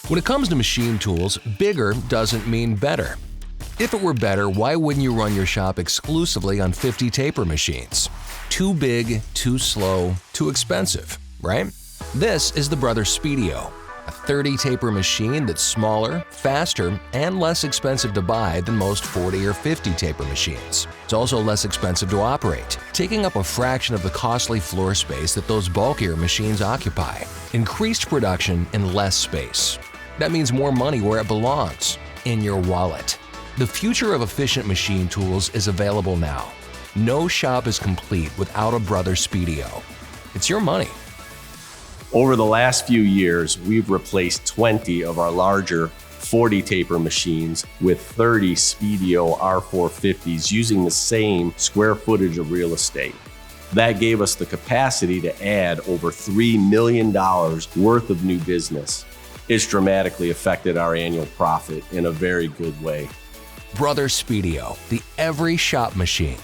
When it comes to machine tools, bigger doesn't mean better. If it were better, why wouldn't you run your shop exclusively on 50 taper machines? Too big, too slow, too expensive, right? This is the Brother Speedio, a 30 taper machine that's smaller, faster, and less expensive to buy than most 40 or 50 taper machines. It's also less expensive to operate, taking up a fraction of the costly floor space that those bulkier machines occupy. Increased production in less space. That means more money where it belongs, in your wallet. The future of efficient machine tools is available now. No shop is complete without a Brother Speedio. It's your money. Over the last few years, we've replaced 20 of our larger 40 taper machines with 30 Speedio R450s using the same square footage of real estate. That gave us the capacity to add over $3 million worth of new business. It's dramatically affected our annual profit in a very good way. Brother Speedio, the every shop machine.